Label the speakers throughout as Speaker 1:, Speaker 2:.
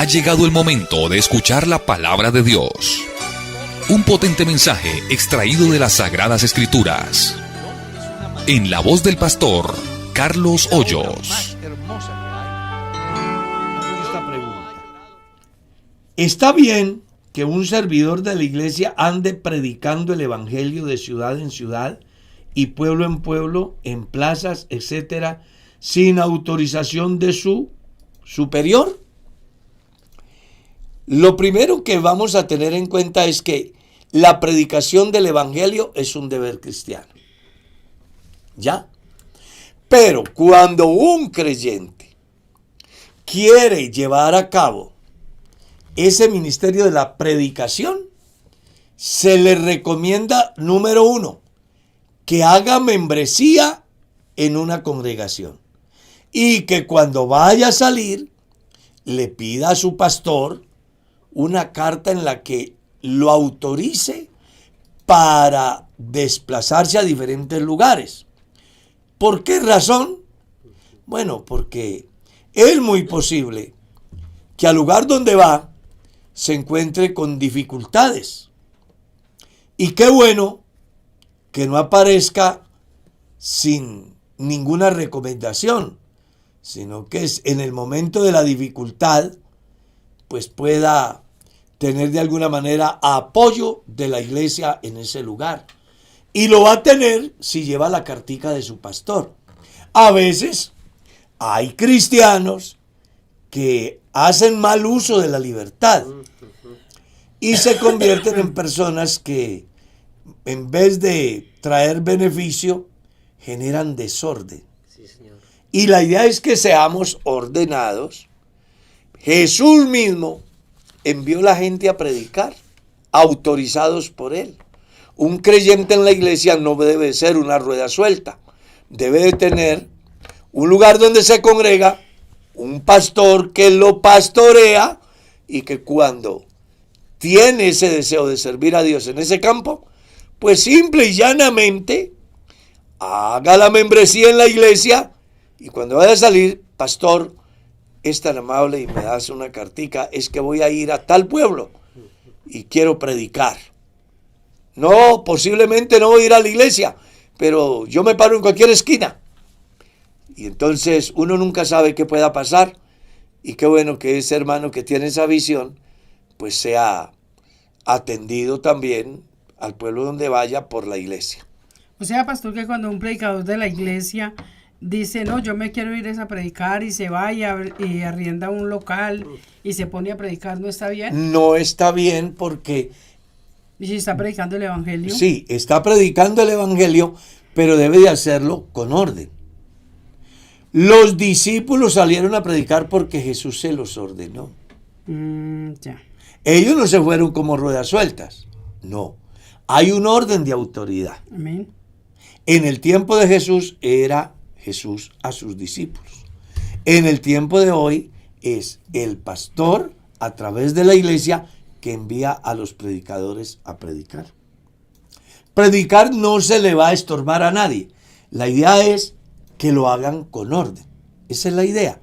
Speaker 1: Ha llegado el momento de escuchar la palabra de Dios. Un potente mensaje extraído de las Sagradas Escrituras. En la voz del pastor Carlos Hoyos.
Speaker 2: ¿Está bien que un servidor de la iglesia ande predicando el evangelio de ciudad en ciudad y pueblo en pueblo, en plazas, etcétera, sin autorización de su superior? Lo primero que vamos a tener en cuenta es que la predicación del evangelio es un deber cristiano. ¿Ya? Pero cuando un creyente quiere llevar a cabo ese ministerio de la predicación, se le recomienda, número 1, que haga membresía en una congregación y que cuando vaya a salir le pida a su pastor una carta en la que lo autorice para desplazarse a diferentes lugares. ¿Por qué razón? Bueno, porque es muy posible que al lugar donde va se encuentre con dificultades. Y qué bueno que no aparezca sin ninguna recomendación, sino que es en el momento de la dificultad, pues pueda tener de alguna manera apoyo de la iglesia en ese lugar. Y lo va a tener si lleva la cartica de su pastor. A veces hay cristianos que hacen mal uso de la libertad y se convierten en personas que en vez de traer beneficio generan desorden.
Speaker 3: Sí, señor.
Speaker 2: Y la idea es que seamos ordenados. Jesús mismo envió a la gente a predicar, autorizados por él. Un creyente en la iglesia no debe ser una rueda suelta. Debe de tener un lugar donde se congrega, un pastor que lo pastorea y que cuando tiene ese deseo de servir a Dios en ese campo, pues simple y llanamente haga la membresía en la iglesia y cuando vaya a salir, pastor, es tan amable y me das una cartica, es que voy a ir a tal pueblo y quiero predicar. No, posiblemente no voy a ir a la iglesia, pero yo me paro en cualquier esquina. Y entonces uno nunca sabe qué pueda pasar. Y qué bueno que ese hermano que tiene esa visión, pues sea atendido también al pueblo donde vaya por la iglesia.
Speaker 4: O sea, pastor, que cuando un predicador de la iglesia dice, no, yo me quiero ir a predicar y se va y arrienda un local y se pone a predicar, ¿no está bien?
Speaker 2: No está bien porque...
Speaker 4: ¿Y si está predicando el evangelio?
Speaker 2: Sí, está predicando el evangelio, pero debe de hacerlo con orden. Los discípulos salieron a predicar porque Jesús se los ordenó.
Speaker 4: Ya.
Speaker 2: Ellos no se fueron como ruedas sueltas. No. Hay un orden de autoridad.
Speaker 4: Amén.
Speaker 2: En el tiempo de Jesús era Jesús a sus discípulos. En el tiempo de hoy es el pastor a través de la iglesia que envía a los predicadores a predicar. Predicar no se le va a estorbar a nadie. La idea es que lo hagan con orden. Esa es la idea.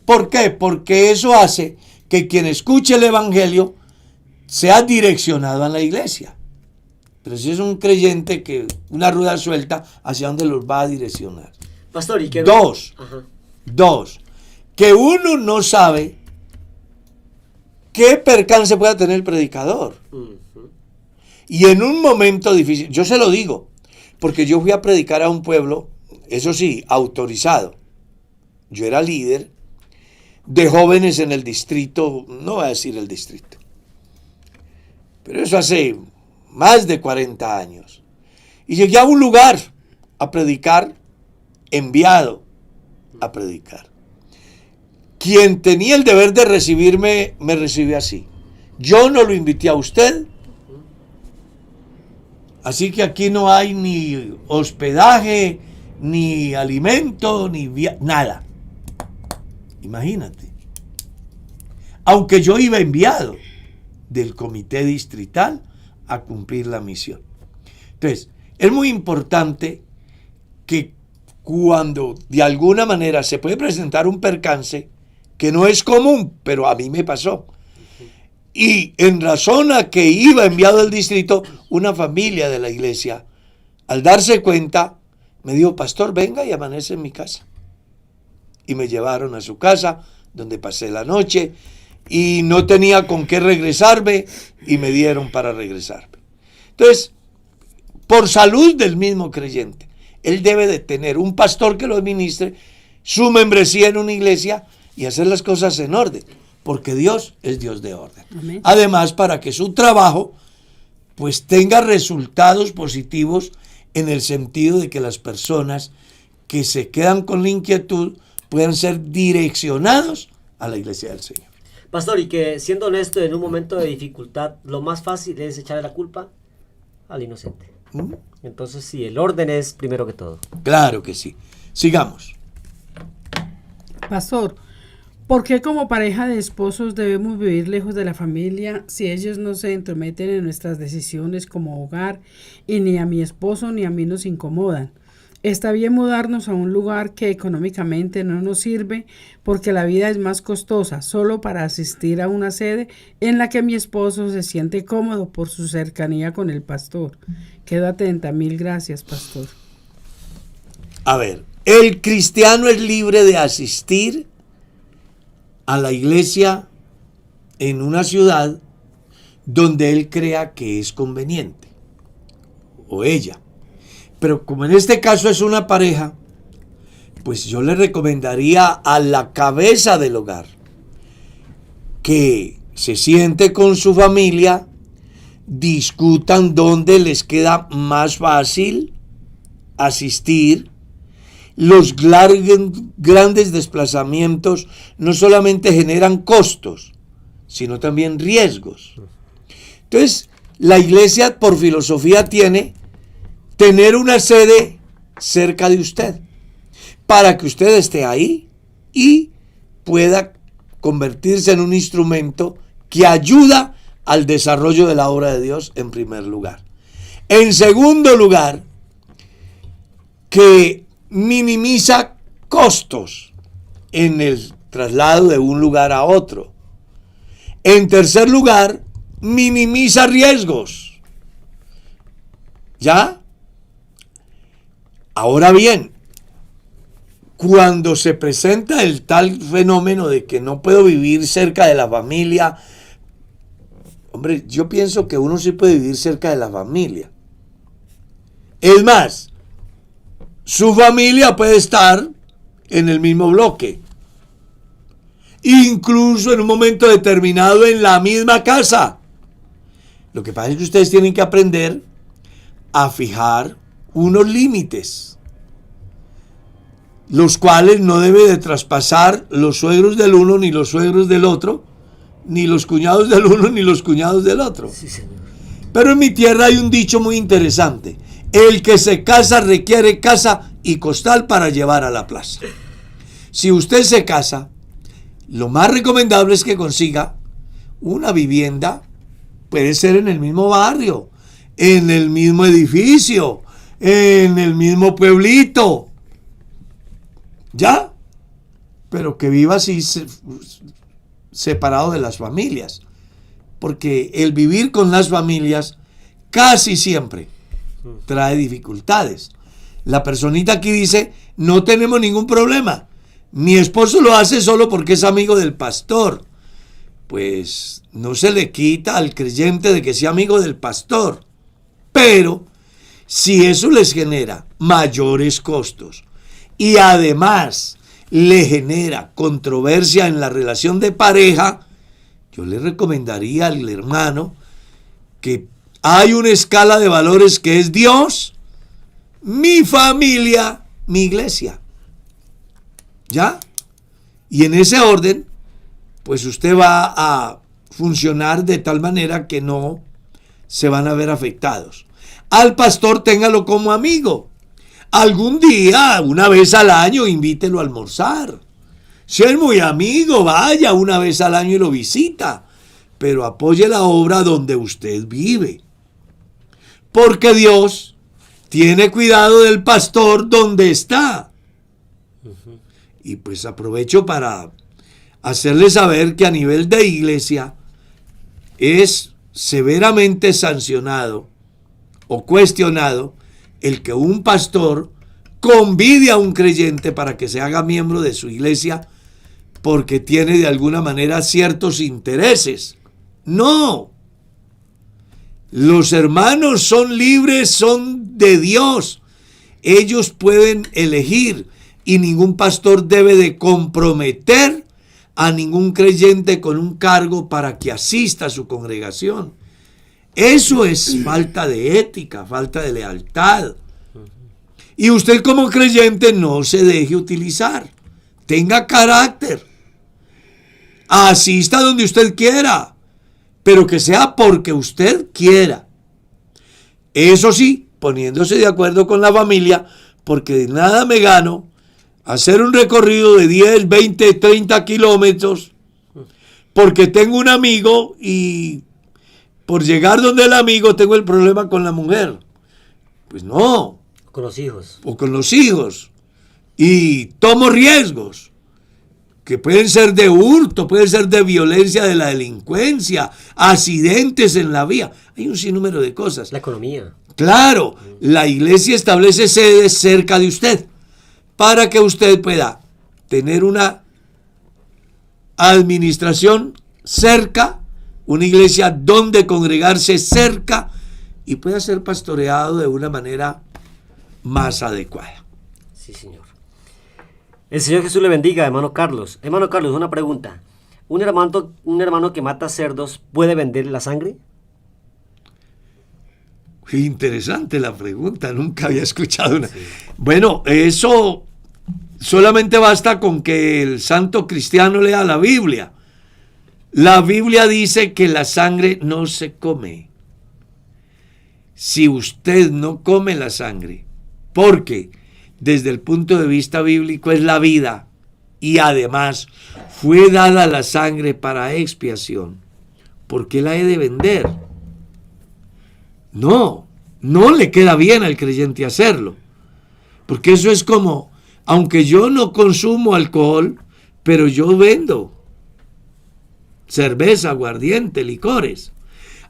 Speaker 2: ¿Por qué? Porque eso hace que quien escuche el evangelio sea direccionado a la iglesia. Pero si es un creyente que una rueda suelta, ¿hacia dónde los va a direccionar?
Speaker 3: Pastor, ¿y qué?
Speaker 2: Dos, que uno no sabe qué percance pueda tener el predicador. Y en un momento difícil, yo se lo digo, porque yo fui a predicar a un pueblo, eso sí, autorizado. Yo era líder de jóvenes en el distrito, no voy a decir el distrito, pero eso hace más de 40 años. Y llegué a un lugar a predicar, enviado a predicar. Quien tenía el deber de recibirme, me recibió así. Yo no lo invité a usted, así que aquí no hay ni hospedaje, ni alimento, ni nada. Imagínate. Aunque yo iba enviado del comité distrital a cumplir la misión. Entonces, es muy importante que cuando de alguna manera se puede presentar un percance, que no es común, pero a mí me pasó. Y en razón a que iba enviado al distrito, una familia de la iglesia, al darse cuenta, me dijo, pastor, venga y amanece en mi casa. Y me llevaron a su casa, donde pasé la noche, y no tenía con qué regresarme, y me dieron para regresarme. Entonces, por salud del mismo creyente, él debe de tener un pastor que lo administre, su membresía en una iglesia, y hacer las cosas en orden, porque Dios es Dios de orden.
Speaker 4: Amén.
Speaker 2: Además, para que su trabajo pues tenga resultados positivos en el sentido de que las personas que se quedan con la inquietud puedan ser direccionados a la iglesia del Señor.
Speaker 3: Pastor, y que siendo honesto, en un momento de dificultad, lo más fácil es echarle la culpa al inocente.
Speaker 2: ¿Mm?
Speaker 3: Entonces sí, el orden es primero que todo.
Speaker 2: Claro que sí. Sigamos.
Speaker 4: Pastor, ¿por qué como pareja de esposos debemos vivir lejos de la familia si ellos no se entrometen en nuestras decisiones como hogar y ni a mi esposo ni a mí nos incomodan? Está bien mudarnos a un lugar que económicamente no nos sirve porque la vida es más costosa solo para asistir a una sede en la que mi esposo se siente cómodo por su cercanía con el pastor. Quedo atenta. Mil gracias, pastor.
Speaker 2: A ver, el cristiano es libre de asistir a la iglesia en una ciudad donde él crea que es conveniente, o ella. Pero como en este caso es una pareja, pues yo le recomendaría a la cabeza del hogar que se siente con su familia, discutan dónde les queda más fácil asistir. Los grandes desplazamientos no solamente generan costos, sino también riesgos. Entonces, la iglesia por filosofía tiene tener una sede cerca de usted, para que usted esté ahí y pueda convertirse en un instrumento que ayuda al desarrollo de la obra de Dios en primer lugar. En segundo lugar, que minimiza costos en el traslado de un lugar a otro. En tercer lugar, minimiza riesgos. ¿Ya? Ahora bien, cuando se presenta el tal fenómeno de que no puedo vivir cerca de la familia, hombre, yo pienso que uno sí puede vivir cerca de la familia. Es más, su familia puede estar en el mismo bloque, incluso en un momento determinado en la misma casa. Lo que pasa es que ustedes tienen que aprender a fijar unos límites, los cuales no debe de traspasar los suegros del uno, ni los suegros del otro, ni los cuñados del uno, ni los cuñados del otro.
Speaker 3: Sí, señor.
Speaker 2: Pero en mi tierra hay un dicho muy interesante: el que se casa requiere casa y costal para llevar a la plaza. Si usted se casa, lo más recomendable es que consiga una vivienda, puede ser en el mismo barrio, en el mismo edificio, en el mismo pueblito, ¿ya? Pero que viva así separado de las familias, porque el vivir con las familias casi siempre trae dificultades. La personita aquí dice, no tenemos ningún problema, mi esposo lo hace solo porque es amigo del pastor. Pues no se le quita al creyente de que sea amigo del pastor, pero si eso les genera mayores costos y además le genera controversia en la relación de pareja, yo le recomendaría al hermano que hay una escala de valores que es Dios, mi familia, mi iglesia. ¿Ya? Y en ese orden, pues usted va a funcionar de tal manera que no se van a ver afectados. Al pastor téngalo como amigo. Algún día, una vez al año, invítelo a almorzar. Si es muy amigo, vaya una vez al año y lo visita. Pero apoye la obra donde usted vive. Porque Dios tiene cuidado del pastor donde está. Y pues aprovecho para hacerle saber que a nivel de iglesia es severamente sancionado o cuestionado el que un pastor convide a un creyente para que se haga miembro de su iglesia porque tiene de alguna manera ciertos intereses. No. Los hermanos son libres, son de Dios. Ellos pueden elegir y ningún pastor debe de comprometer a ningún creyente con un cargo para que asista a su congregación. Eso es falta de ética, falta de lealtad. Y usted como creyente no se deje utilizar. Tenga carácter. Asista donde usted quiera, pero que sea porque usted quiera. Eso sí, poniéndose de acuerdo con la familia, porque de nada me gano hacer un recorrido de 10, 20, 30 kilómetros, porque tengo un amigo y por llegar donde el amigo tengo el problema con la mujer. Pues no.
Speaker 3: Con los hijos.
Speaker 2: O con los hijos. Y tomo riesgos, que pueden ser de hurto, pueden ser de violencia de la delincuencia, accidentes en la vía. Hay un sinnúmero de cosas.
Speaker 3: La economía.
Speaker 2: Claro, la iglesia establece sedes cerca de usted para que usted pueda tener una administración cerca, una iglesia donde congregarse cerca y pueda ser pastoreado de una manera más adecuada.
Speaker 3: Sí, señor. El Señor Jesús le bendiga, hermano Carlos. Hermano Carlos, una pregunta. ¿Un hermano que mata cerdos puede vender la sangre?
Speaker 2: Interesante la pregunta, nunca había escuchado una. Sí. Bueno, eso solamente basta con que el santo cristiano lea la Biblia. La Biblia dice que la sangre no se come. Si usted no come la sangre, porque desde el punto de vista bíblico es la vida y además fue dada la sangre para expiación, ¿por qué la he de vender? No le queda bien al creyente hacerlo, porque eso es como, aunque yo no consumo alcohol, pero yo vendo cerveza, aguardiente, licores.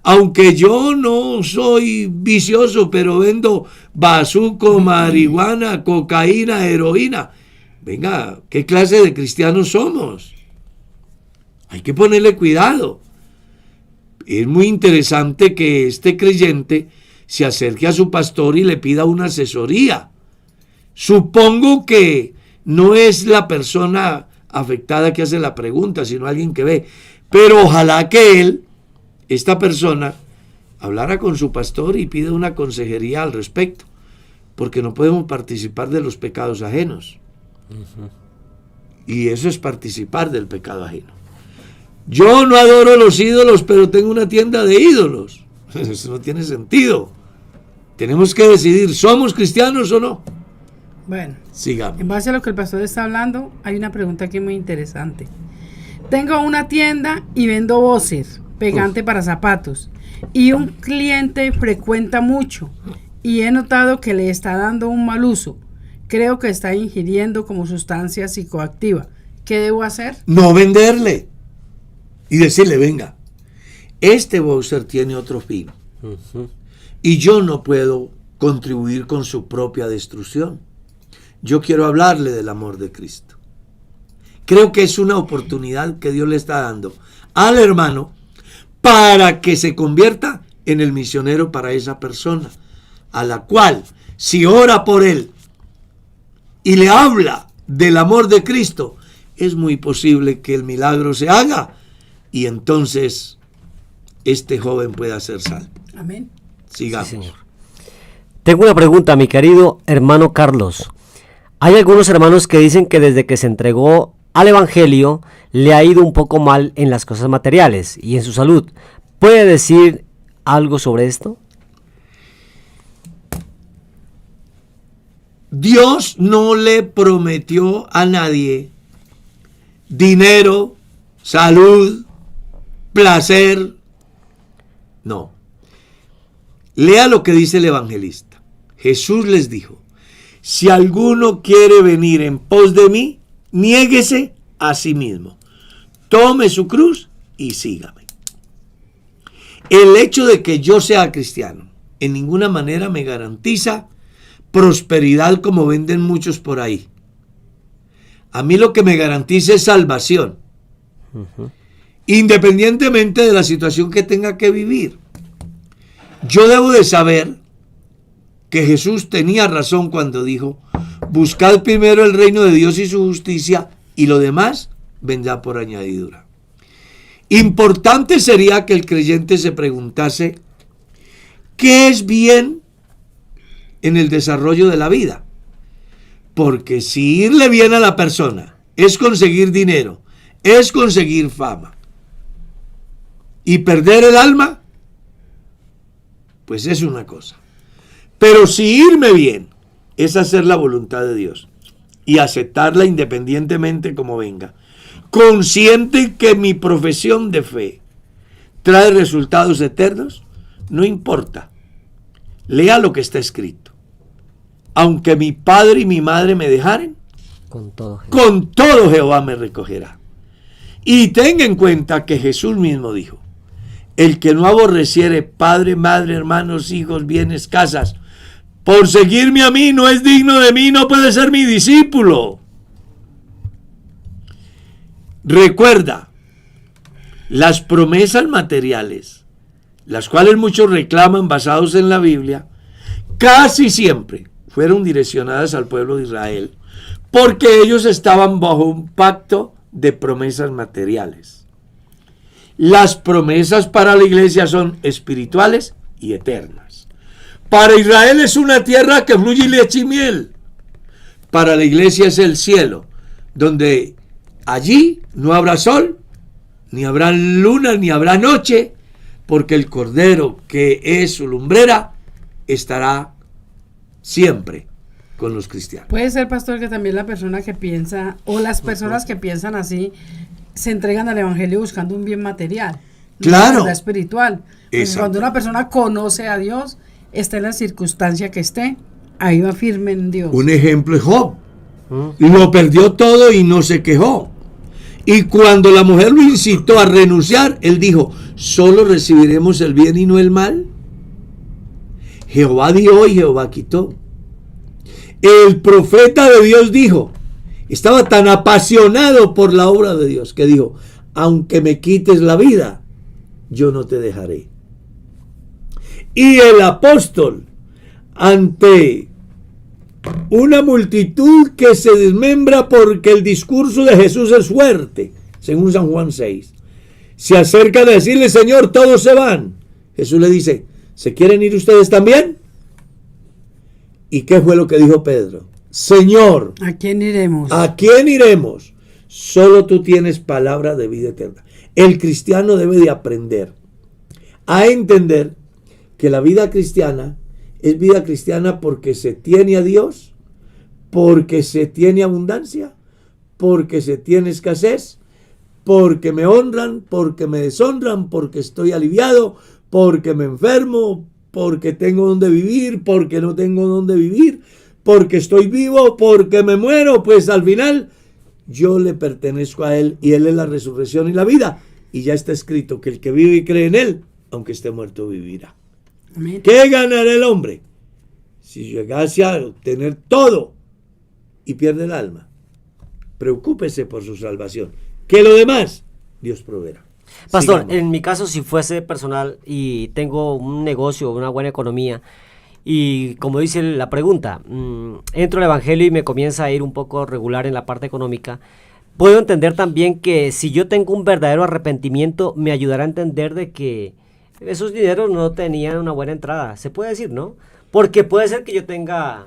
Speaker 2: Aunque yo no soy vicioso, pero vendo bazuco, marihuana, cocaína, heroína. Venga, ¿qué clase de cristianos somos? Hay que ponerle cuidado. Es muy interesante que este creyente se acerque a su pastor y le pida una asesoría. Supongo que no es la persona afectada que hace la pregunta, sino alguien que ve. Pero ojalá que esta persona hablara con su pastor y pida una consejería al respecto, porque no podemos participar de los pecados ajenos. Y eso es participar del pecado ajeno. Yo no adoro los ídolos, pero tengo una tienda de ídolos. Eso no tiene sentido. Tenemos que decidir, ¿somos cristianos o no?
Speaker 4: Bueno,
Speaker 2: sigamos.
Speaker 4: En base a lo que el pastor está hablando, hay una pregunta aquí muy interesante. Tengo una tienda y vendo voces, pegante para zapatos, y un cliente frecuenta mucho y he notado que le está dando un mal uso. Creo que está ingiriendo como sustancia psicoactiva. ¿Qué debo hacer?
Speaker 2: No venderle y decirle, venga, este Bowser tiene otro fin y yo no puedo contribuir con su propia destrucción. Yo quiero hablarle del amor de Cristo. Creo que es una oportunidad que Dios le está dando al hermano para que se convierta en el misionero para esa persona, a la cual, si ora por él y le habla del amor de Cristo, es muy posible que el milagro se haga y entonces este joven pueda ser salvo.
Speaker 4: Amén.
Speaker 2: Sigamos.
Speaker 3: Sí, señor. Tengo una pregunta, mi querido hermano Carlos. Hay algunos hermanos que dicen que desde que se entregó al Evangelio le ha ido un poco mal en las cosas materiales y en su salud. ¿Puede decir algo sobre esto?
Speaker 2: Dios no le prometió a nadie dinero, salud, placer. No. Lea lo que dice el evangelista. Jesús les dijo, si alguno quiere venir en pos de mí, niéguese a sí mismo. tome su cruz y sígame. El hecho de que yo sea cristiano en ninguna manera me garantiza prosperidad como venden muchos por ahí. A mí lo que me garantiza es salvación, independientemente de la situación que tenga que vivir. Yo debo de saber que Jesús tenía razón cuando dijo: buscad primero el reino de Dios y su justicia, y lo demás vendrá por añadidura. Importante sería que el creyente se preguntase: ¿qué es bien en el desarrollo de la vida? Porque si irle bien a la persona es conseguir dinero, es conseguir fama, y perder el alma, pues es una cosa. Pero si irme bien es hacer la voluntad de Dios y aceptarla independientemente como venga, consciente que mi profesión de fe trae resultados eternos, no importa. Lea lo que está escrito. Aunque mi padre y mi madre me dejaren, con todo Jehová me recogerá. Y tenga en cuenta que Jesús mismo dijo: el que no aborreciere padre, madre, hermanos, hijos, bienes, casas, por seguirme a mí, no es digno de mí, no puede ser mi discípulo. Recuerda, las promesas materiales, las cuales muchos reclaman basados en la Biblia, casi siempre fueron direccionadas al pueblo de Israel, porque ellos estaban bajo un pacto de promesas materiales. Las promesas para la iglesia son espirituales y eternas. Para Israel es una tierra que fluye leche y miel. Para la iglesia es el cielo, donde allí no habrá sol, ni habrá luna, ni habrá noche, porque el Cordero, que es su lumbrera, estará siempre con los cristianos.
Speaker 4: Puede ser, pastor, que también la persona que piensa, o las personas que piensan así, se entregan al evangelio buscando un bien material.
Speaker 2: Claro.
Speaker 4: Una espiritual. Cuando una persona conoce a Dios, está en la circunstancia que esté, ahí va firme en Dios.
Speaker 2: Un ejemplo es Job. Lo perdió todo y no se quejó. Y cuando la mujer lo incitó a renunciar, él dijo: ¿solo recibiremos el bien y no el mal? Jehová dio y Jehová quitó. El profeta de Dios dijo, estaba tan apasionado por la obra de Dios, que dijo: aunque me quites la vida, yo no te dejaré. Y el apóstol, ante una multitud que se desmembra porque el discurso de Jesús es fuerte, según San Juan 6, se acerca a decirle: Señor, todos se van. Jesús le dice: ¿se quieren ir ustedes también? ¿Y qué fue lo que dijo Pedro? Señor,
Speaker 4: ¿a quién iremos?
Speaker 2: ¿A quién iremos? Solo tú tienes palabra de vida eterna. El cristiano debe de aprender a entender que la vida cristiana es vida cristiana porque se tiene a Dios, porque se tiene abundancia, porque se tiene escasez, porque me honran, porque me deshonran, porque estoy aliviado, porque me enfermo, porque tengo donde vivir, porque no tengo donde vivir, porque estoy vivo, porque me muero. Pues al final yo le pertenezco a Él y Él es la resurrección y la vida. Y ya está escrito que el que vive y cree en Él, aunque esté muerto, vivirá. Amén. ¿Qué ganará el hombre si llegase a obtener todo y pierde el alma? Preocúpese por su salvación, que lo demás Dios proveerá.
Speaker 3: Pastor,
Speaker 2: Sigamos.
Speaker 3: en mi caso, si fuese personal y tengo un negocio, una buena economía, y como dice la pregunta, entro al evangelio y me comienza a ir un poco regular en la parte económica, puedo entender también que si yo tengo un verdadero arrepentimiento, me ayudará a entender de que esos dineros no tenían una buena entrada, se puede decir, ¿no? Porque puede ser que yo tenga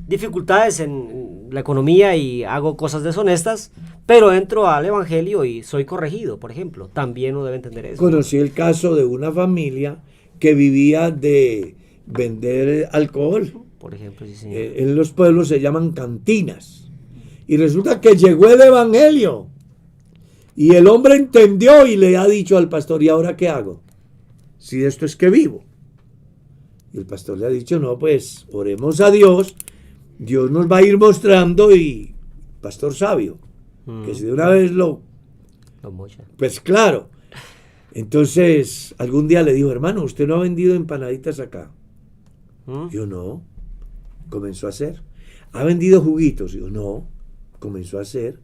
Speaker 3: dificultades en la economía y hago cosas deshonestas, pero entro al evangelio y soy corregido, por ejemplo. También uno debe entender eso.
Speaker 2: Conocí el caso de una familia que vivía de vender alcohol.
Speaker 3: Por ejemplo, sí, señor.
Speaker 2: En los pueblos se llaman cantinas. Y resulta que llegó el evangelio. Y el hombre entendió y le ha dicho al pastor: ¿y ahora qué hago? Si de esto es que vivo. Y el pastor le ha dicho: no, pues oremos a Dios. Dios nos va a ir mostrando. Y pastor sabio, que si de una vez lo
Speaker 3: Don Mocha.
Speaker 2: Pues claro. Entonces, algún día le dijo, hermano, ¿usted no ha vendido empanaditas acá? Yo no. Comenzó a hacer. ¿Ha vendido juguitos? Yo no. Comenzó a hacer.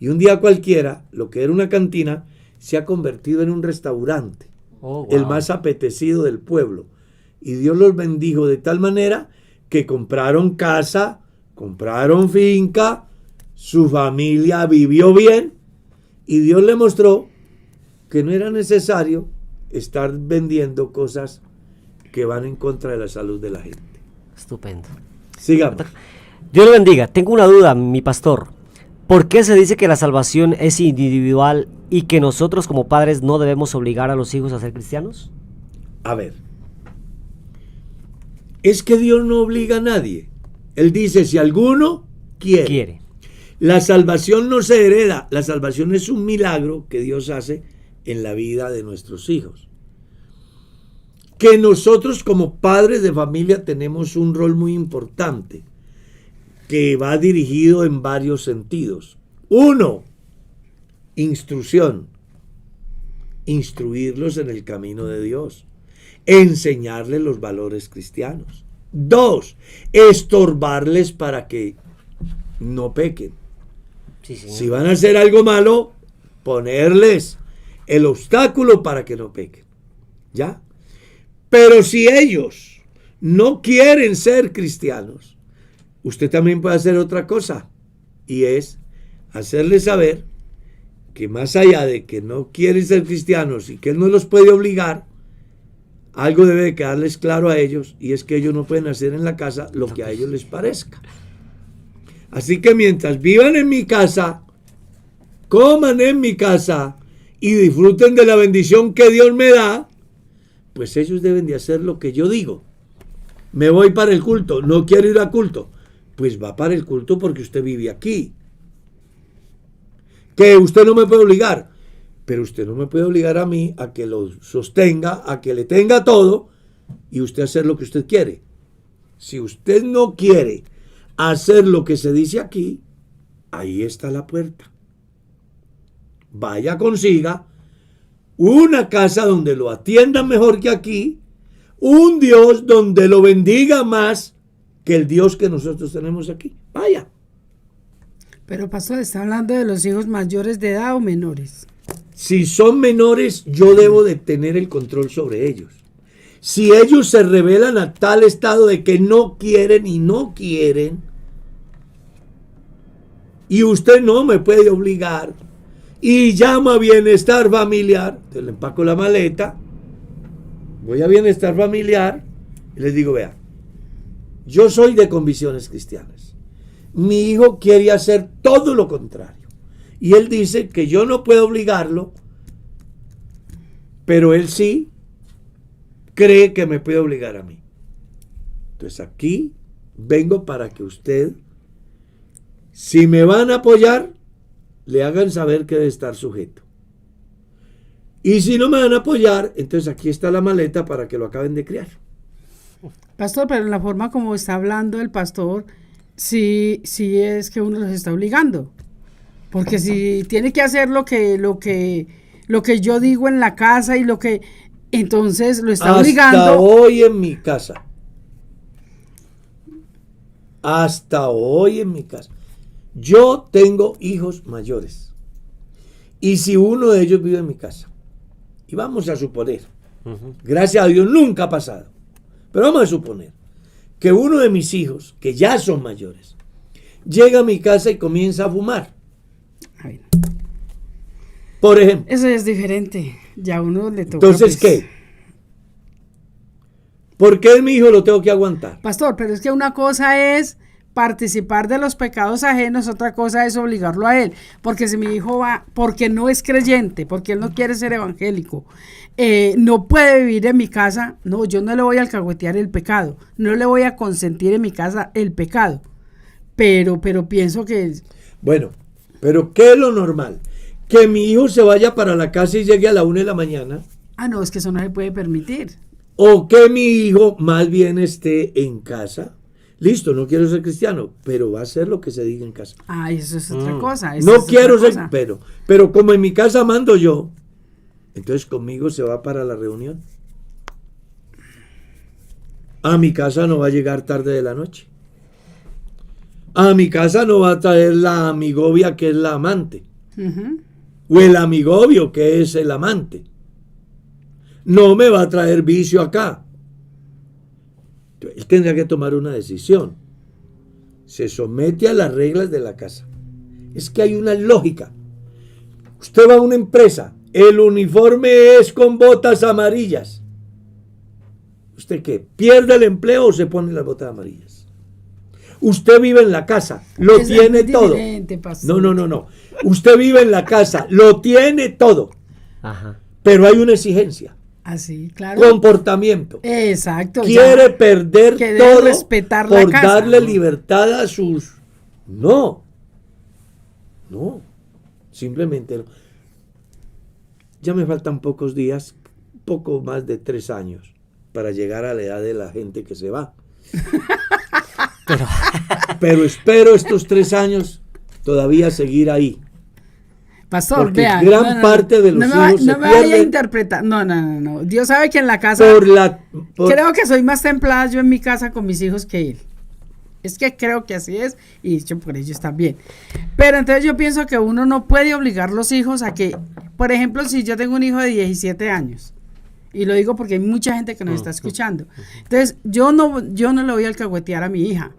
Speaker 2: Y un día cualquiera, lo que era una cantina, se ha convertido en un restaurante.
Speaker 3: Oh, wow.
Speaker 2: El más apetecido del pueblo. Y Dios los bendijo de tal manera que compraron casa, compraron finca, su familia vivió bien y Dios le mostró que no era necesario estar vendiendo cosas que van en contra de la salud de la gente.
Speaker 3: Estupendo.
Speaker 2: Sigamos.
Speaker 3: Dios le bendiga. Tengo una duda, mi pastor. ¿Por qué se dice que la salvación es individual y que nosotros como padres no debemos obligar a los hijos a ser cristianos?
Speaker 2: A ver. Es que Dios no obliga a nadie. Él dice, si alguno quiere. La salvación no se hereda. La salvación es un milagro que Dios hace en la vida de nuestros hijos. Que nosotros como padres de familia tenemos un rol muy importante que va dirigido en varios sentidos. Uno, instrucción. Instruirlos en el camino de Dios. Enseñarles los valores cristianos. 2, estorbarles para que no pequen.
Speaker 3: Sí,
Speaker 2: Si van a hacer algo malo, ponerles el obstáculo para que no pequen. ¿Ya? Pero si ellos no quieren ser cristianos, usted también puede hacer otra cosa, y es hacerles saber que más allá de que no quieren ser cristianos y que Él no los puede obligar, algo debe quedarles claro a ellos, y es que ellos no pueden hacer en la casa lo que a ellos les parezca. Así que mientras vivan en mi casa, coman en mi casa y disfruten de la bendición que Dios me da, pues ellos deben de hacer lo que yo digo. Me voy para el culto, no quiero ir al culto. Pues va para el culto porque usted vive aquí. Que usted no me puede obligar, pero usted no me puede obligar a mí a que lo sostenga, a que le tenga todo y usted hacer lo que usted quiere. Si usted no quiere hacer lo que se dice aquí, ahí está la puerta. Vaya, consiga una casa donde lo atiendan mejor que aquí, un Dios donde lo bendiga más que el Dios que nosotros tenemos aquí. Vaya.
Speaker 4: Pero pastor, ¿está hablando de los hijos mayores de edad o menores?
Speaker 2: Si son menores, yo debo de tener el control sobre ellos. Si ellos se rebelan a tal estado de que no quieren y no quieren, y usted no me puede obligar, y llama a bienestar familiar, te le empaco la maleta, voy a bienestar familiar, y les digo, vea, yo soy de convicciones cristianas. Mi hijo quiere hacer todo lo contrario. Y él dice que yo no puedo obligarlo, pero él sí cree que me puede obligar a mí. Entonces aquí vengo para que usted, si me van a apoyar, le hagan saber que debe estar sujeto. Y si no me van a apoyar, entonces aquí está la maleta para que lo acaben de criar.
Speaker 4: Pastor, pero en la forma como está hablando el pastor, sí es que uno los está obligando. Porque si tiene que hacer lo que yo digo en la casa y lo que, entonces lo está obligando.
Speaker 2: Hasta hoy en mi casa. Hasta hoy en mi casa. Yo tengo hijos mayores. Y si uno de ellos vive en mi casa, y vamos a suponer, gracias a Dios nunca ha pasado, pero vamos a suponer que uno de mis hijos, que ya son mayores, llega a mi casa y comienza a fumar.
Speaker 4: Ay,
Speaker 2: Por ejemplo.
Speaker 4: eso es diferente. Ya a uno le toca.
Speaker 2: Entonces, ¿qué? ¿Por qué mi hijo lo tengo que aguantar?
Speaker 4: Pastor, pero es que una cosa es participar de los pecados ajenos, otra cosa es obligarlo a él. Porque si mi hijo va, porque no es creyente, porque él no quiere ser evangélico, no puede vivir en mi casa, no, yo no le voy a alcahuetear el pecado, no le voy a consentir en mi casa el pecado. Pero pienso que...
Speaker 2: Bueno, pero ¿qué es lo normal? Que mi hijo se vaya para la casa y llegue a la 1 de la mañana.
Speaker 4: Ah, no, es que eso no se puede permitir.
Speaker 2: O que mi hijo más bien esté en casa Listo, no quiero ser cristiano, pero va a ser lo que se diga en casa.
Speaker 4: Ah, eso es otra cosa.
Speaker 2: No quiero ser, pero como en mi casa mando yo, entonces conmigo se va para la reunión. A mi casa no va a llegar tarde de la noche. A mi casa no va a traer la amigovia que es la amante. O el amigobio que es el amante. No me va a traer vicio acá. Él tendrá que tomar una decisión. Se somete a las reglas de la casa. Es que hay una lógica. Usted va a una empresa, el uniforme es con botas amarillas. ¿Usted qué? ¿Pierde el empleo o se pone las botas amarillas? Usted vive en la casa, lo tiene todo. No. Usted vive en la casa, lo tiene todo.
Speaker 3: Ajá.
Speaker 2: Pero hay una exigencia.
Speaker 4: Así, claro.
Speaker 2: Comportamiento.
Speaker 4: Exacto.
Speaker 2: Quiere perder todo
Speaker 4: respetar
Speaker 2: por
Speaker 4: la casa,
Speaker 2: darle libertad a sus... No. Simplemente no. Ya me faltan pocos días, poco más de 3 años, para llegar a la edad de la gente que se va. Pero espero estos 3 años todavía seguir ahí.
Speaker 4: Pastor,
Speaker 2: porque
Speaker 4: vea,
Speaker 2: gran parte de los hijos
Speaker 4: no me vaya a interpretar. No. Dios sabe que en la casa creo que soy más templada yo en mi casa con mis hijos que él. Es que creo que así es y dicho por ellos también. Pero entonces yo pienso que uno no puede obligar a los hijos a que, por ejemplo, si yo tengo un hijo de 17 años, y lo digo porque hay mucha gente que nos está escuchando, entonces yo no le voy a alcahuetear a mi hija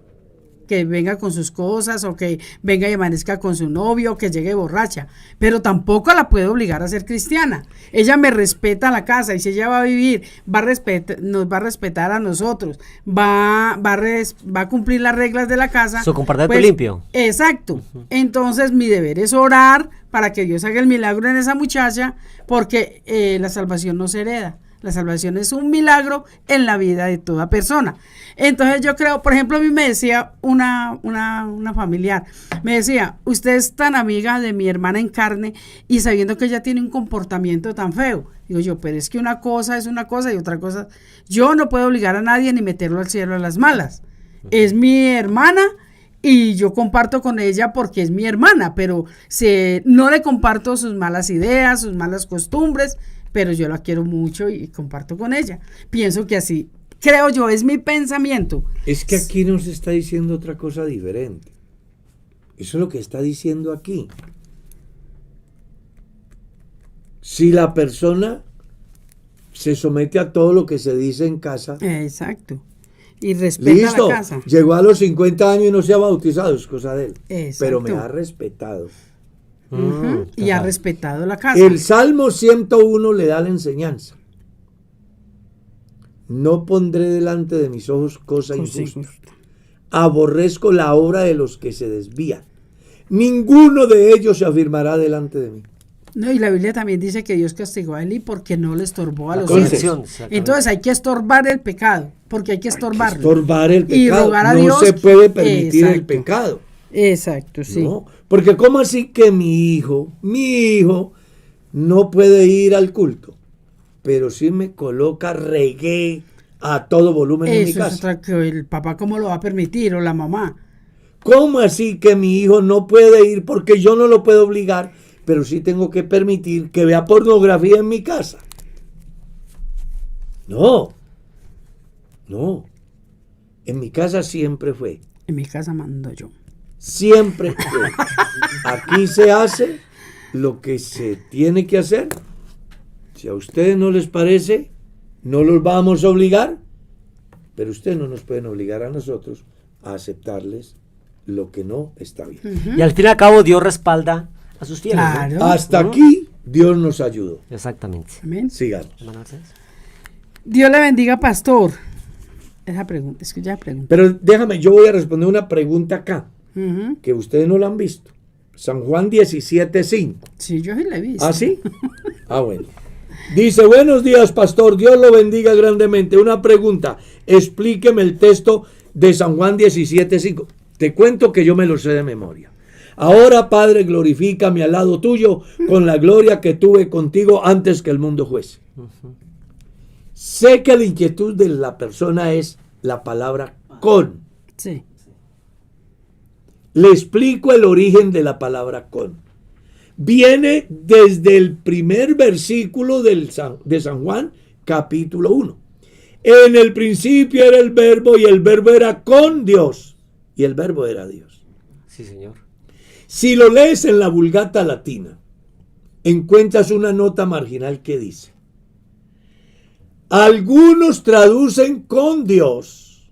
Speaker 4: que venga con sus cosas o que venga y amanezca con su novio o que llegue borracha, pero tampoco la puedo obligar a ser cristiana. Ella me respeta la casa y si ella va a vivir, nos va a respetar a nosotros, va a cumplir las reglas de la casa.
Speaker 3: Su comportamiento limpio.
Speaker 4: Exacto. Entonces mi deber es orar para que Dios haga el milagro en esa muchacha, porque la salvación no se hereda. La salvación es un milagro en la vida de toda persona. Entonces yo creo, por ejemplo, a mí me decía una familiar, me decía, usted es tan amiga de mi hermana en carne y sabiendo que ella tiene un comportamiento tan feo. Digo yo, pero es que una cosa es una cosa y otra cosa, yo no puedo obligar a nadie ni meterlo al cielo a las malas. Es mi hermana y yo comparto con ella porque es mi hermana, pero no le comparto sus malas ideas, sus malas costumbres, pero yo la quiero mucho y comparto con ella. Pienso que así, creo yo, es mi pensamiento.
Speaker 2: Es que aquí nos está diciendo otra cosa diferente. Eso es lo que está diciendo aquí. Si la persona se somete a todo lo que se dice en casa.
Speaker 4: Exacto. Y respeta la casa.
Speaker 2: Llegó a los 50 años y no se ha bautizado, es cosa de él.
Speaker 4: Exacto.
Speaker 2: Pero me ha respetado.
Speaker 4: Y ha respetado la casa.
Speaker 2: El Salmo 101 le da la enseñanza. No pondré delante de mis ojos cosa injusta. Aborrezco la obra de los que se desvían. Ninguno de ellos se afirmará delante de mí.
Speaker 4: No, y la Biblia también dice que Dios castigó a Eli porque no le estorbó a los hijos. Entonces hay que estorbar el pecado, porque hay que estorbarlo.
Speaker 2: Estorbar el pecado.
Speaker 4: Y rogar a Dios.
Speaker 2: No se puede permitir el pecado.
Speaker 4: Exacto, sí.
Speaker 2: No, porque ¿cómo así que mi hijo no puede ir al culto? Pero sí me coloca reggae a todo volumen en mi casa.
Speaker 4: Eso es otra que el papá cómo lo va a permitir o la mamá.
Speaker 2: ¿Cómo así que mi hijo no puede ir porque yo no lo puedo obligar, pero sí tengo que permitir que vea pornografía en mi casa? No. En mi casa siempre fue.
Speaker 4: En mi casa mando yo.
Speaker 2: Siempre fue. Aquí se hace lo que se tiene que hacer. Si a ustedes no les parece, no los vamos a obligar, pero ustedes no nos pueden obligar a nosotros a aceptarles lo que no está bien.
Speaker 3: Y al fin y al cabo Dios respalda a sus fieles.
Speaker 4: Claro.
Speaker 3: ¿no?
Speaker 2: Hasta aquí Dios nos ayudó.
Speaker 3: Exactamente.
Speaker 4: Amén.
Speaker 2: Sigamos.
Speaker 4: Dios le bendiga, pastor. Esa pregunta, es que ya pregunté.
Speaker 2: Pero déjame, yo voy a responder una pregunta acá, que ustedes no la han visto. San Juan 17:5.
Speaker 4: Sí, yo sí la he visto.
Speaker 2: ¿Ah, sí? Ah, bueno. Dice, buenos días, pastor, Dios lo bendiga grandemente. Una pregunta, explíqueme el texto de San Juan 17:5. Te cuento que yo me lo sé de memoria. Ahora, Padre, glorifícame al lado tuyo con la gloria que tuve contigo antes que el mundo fuese. Sé que la inquietud de la persona es la palabra con.
Speaker 4: Sí.
Speaker 2: Le explico el origen de la palabra con. Viene desde el primer versículo de San Juan, capítulo 1. En el principio era el verbo y el verbo era con Dios y el verbo era Dios.
Speaker 3: Sí, señor.
Speaker 2: Si lo lees en la Vulgata Latina, encuentras una nota marginal que dice: algunos traducen con Dios,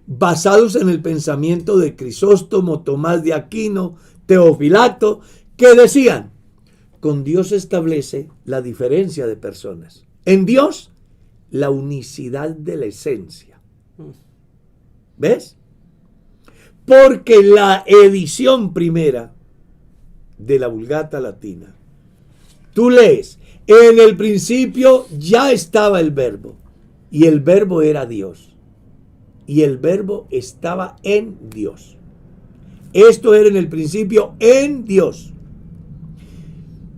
Speaker 2: basados en el pensamiento de Crisóstomo, Tomás de Aquino, Teofilato, que decían: con Dios establece la diferencia de personas. En Dios, la unicidad de la esencia. ¿Ves? Porque la edición primera de la Vulgata Latina, tú lees: en el principio ya estaba el verbo, y el verbo era Dios, y el verbo estaba en Dios. Esto era en el principio en Dios.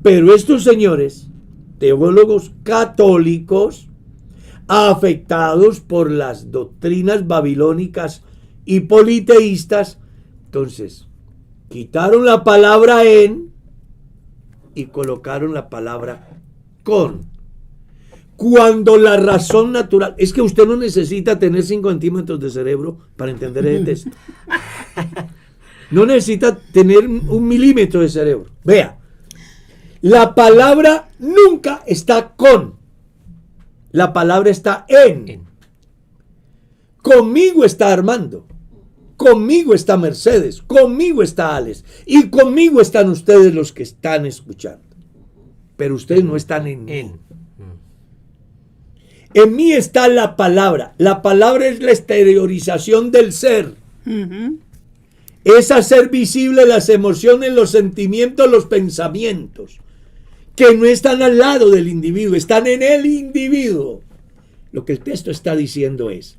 Speaker 2: Pero estos señores, teólogos católicos, afectados por las doctrinas babilónicas y politeístas, entonces quitaron la palabra en y colocaron la palabra con. Cuando la razón natural, es que usted no necesita tener 5 centímetros de cerebro para entender el texto. No necesita tener 1 milímetro de cerebro. Vea, la palabra nunca está con. La palabra está en. Conmigo está Armando. Conmigo está Mercedes. Conmigo está Alex. Y conmigo están ustedes los que están escuchando. Pero ustedes no están en mí. En mí está la palabra. La palabra es la exteriorización del ser. Es hacer visible las emociones, los sentimientos, los pensamientos, que no están al lado del individuo, están en el individuo. Lo que el texto está diciendo es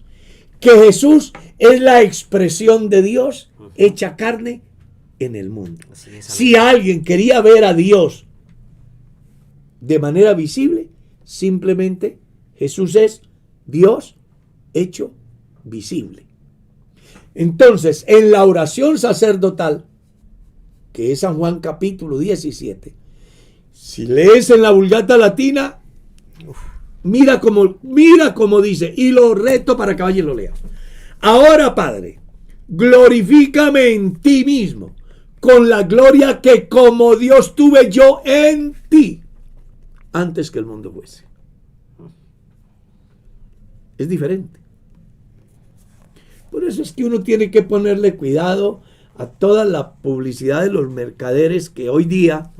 Speaker 2: que Jesús es la expresión de Dios hecha carne en el mundo. Si alguien quería ver a Dios de manera visible, simplemente Jesús es Dios hecho visible. Entonces, en la oración sacerdotal, que es San Juan capítulo 17, si lees en la Vulgata Latina, mira cómo dice, y lo reto para que vaya y lo lea. Ahora, Padre, glorifícame en ti mismo, con la gloria que como Dios tuve yo en ti, antes que el mundo fuese. Es diferente. Por eso es que uno tiene que ponerle cuidado a toda la publicidad de los mercaderes que hoy día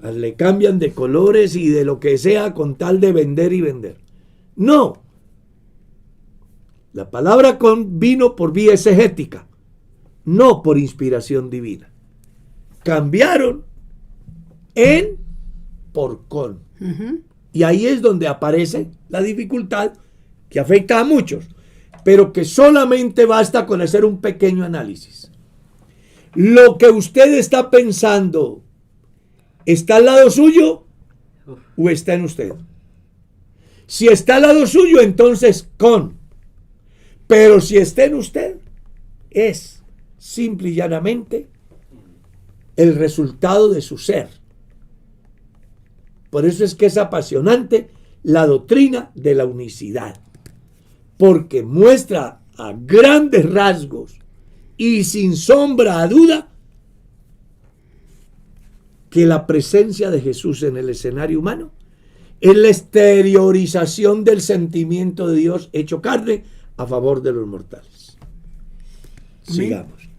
Speaker 2: le cambian de colores y de lo que sea con tal de vender y vender. No. La palabra con vino por vía exegética, no por inspiración divina. Cambiaron en por con. Y ahí es donde aparece la dificultad que afecta a muchos, pero que solamente basta con hacer un pequeño análisis. Lo que usted está pensando, ¿está al lado suyo o está en usted? Si está al lado suyo, entonces con. Pero si está en usted, es simple y llanamente el resultado de su ser. Por eso es que es apasionante la doctrina de la unicidad, porque muestra a grandes rasgos y sin sombra a duda que la presencia de Jesús en el escenario humano es la exteriorización del sentimiento de Dios hecho carne a favor de los mortales. Sigamos.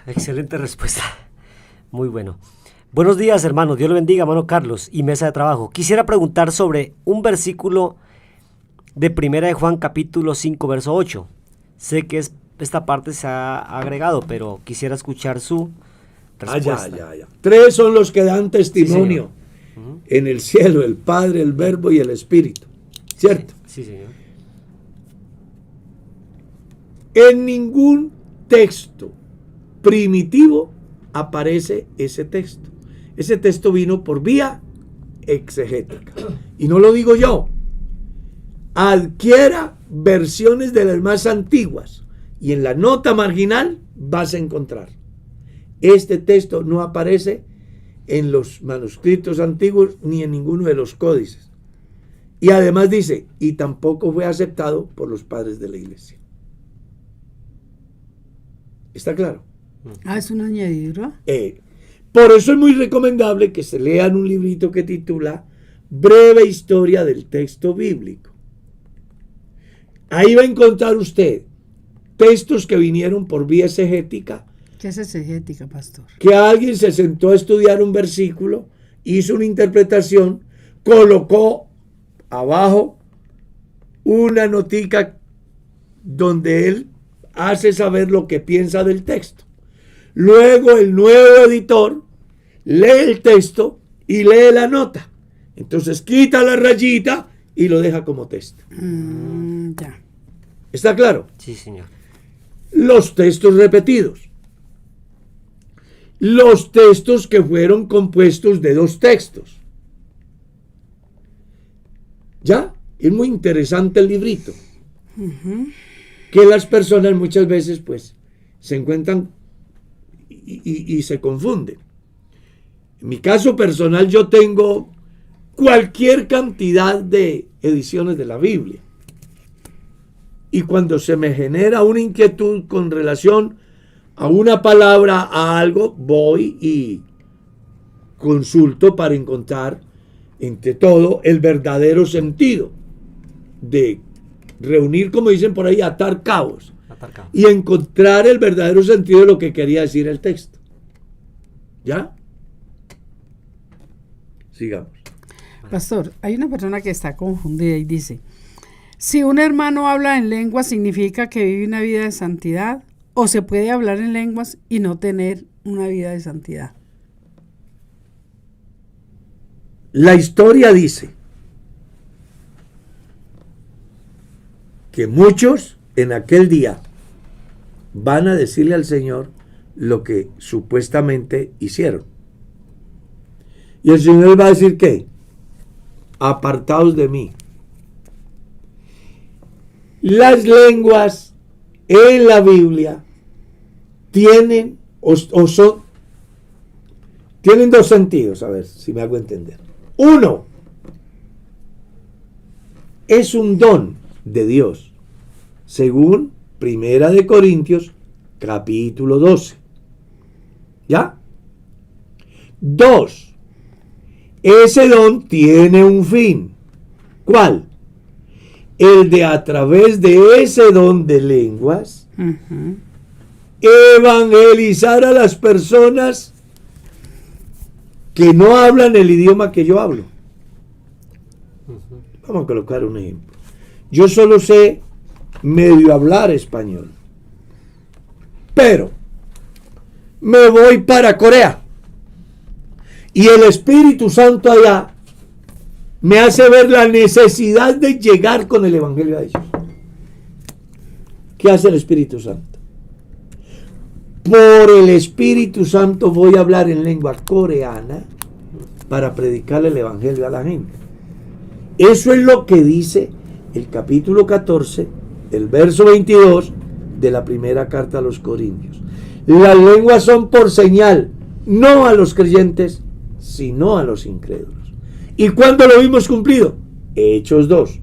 Speaker 3: Excelente respuesta. Muy bueno. Buenos días, hermano. Dios lo bendiga, hermano Carlos y mesa de trabajo. Quisiera preguntar sobre un versículo de Primera de Juan capítulo 5 verso 8. Sé que esta parte se ha agregado, pero quisiera escuchar su respuesta.
Speaker 2: Ya. 3 son los que dan testimonio en el cielo: el Padre, el Verbo y el Espíritu. ¿Cierto?
Speaker 3: Sí, señor.
Speaker 2: En ningún texto primitivo aparece ese texto. Ese texto vino por vía exegética. Y no lo digo yo. Adquiera versiones de las más antiguas y en la nota marginal vas a encontrar. Este texto no aparece en los manuscritos antiguos ni en ninguno de los códices. Y además dice, y tampoco fue aceptado por los padres de la iglesia. ¿Está claro?
Speaker 4: Es un añadido.
Speaker 2: Por eso es muy recomendable que se lean un librito que titula Breve Historia del Texto Bíblico. Ahí va a encontrar usted textos que vinieron por vía exegética.
Speaker 4: ¿Qué es exegética, pastor?
Speaker 2: Que alguien se sentó a estudiar un versículo, hizo una interpretación, colocó abajo una notica donde él hace saber lo que piensa del texto. Luego el nuevo editor lee el texto y lee la nota. Entonces quita la rayita y lo deja como texto.
Speaker 4: Ya.
Speaker 2: ¿Está claro?
Speaker 3: Sí, señor.
Speaker 2: Los textos repetidos. Los textos que fueron compuestos de dos textos. ¿Ya? Es muy interesante el librito. Que las personas muchas veces pues se encuentran y se confunden. En mi caso personal yo tengo cualquier cantidad de ediciones de la Biblia. Y cuando se me genera una inquietud con relación a una palabra, a algo, voy y consulto para encontrar, entre todo, el verdadero sentido de reunir, como dicen por ahí, atar cabos y encontrar el verdadero sentido de lo que quería decir el texto. ¿Ya? Sigamos.
Speaker 4: Pastor, hay una persona que está confundida y dice, si un hermano habla en lenguas, ¿significa que vive una vida de santidad? ¿O se puede hablar en lenguas y no tener una vida de santidad?
Speaker 2: La historia dice que muchos en aquel día van a decirle al Señor lo que supuestamente hicieron. Y el Señor va a decir ¿qué? Apartaos de mí. Las lenguas en la Biblia tienen tienen dos sentidos, a ver si me hago entender. Uno, es un don de Dios, según Primera de Corintios, capítulo 12. ¿Ya? Dos, ese don tiene un fin. ¿Cuál? El de a través de ese don de lenguas, evangelizar a las personas que no hablan el idioma que yo hablo. Vamos a colocar un ejemplo. Yo solo sé medio hablar español, pero me voy para Corea y el Espíritu Santo allá me hace ver la necesidad de llegar con el evangelio a ellos. ¿Qué hace el Espíritu Santo? Por el Espíritu Santo voy a hablar en lengua coreana para predicarle el evangelio a la gente. Eso es lo que dice el capítulo 14, el verso 22 de la primera carta a los Corintios. Las lenguas son por señal, no a los creyentes, sino a los incrédulos. ¿Y cuándo lo vimos cumplido? Hechos 2.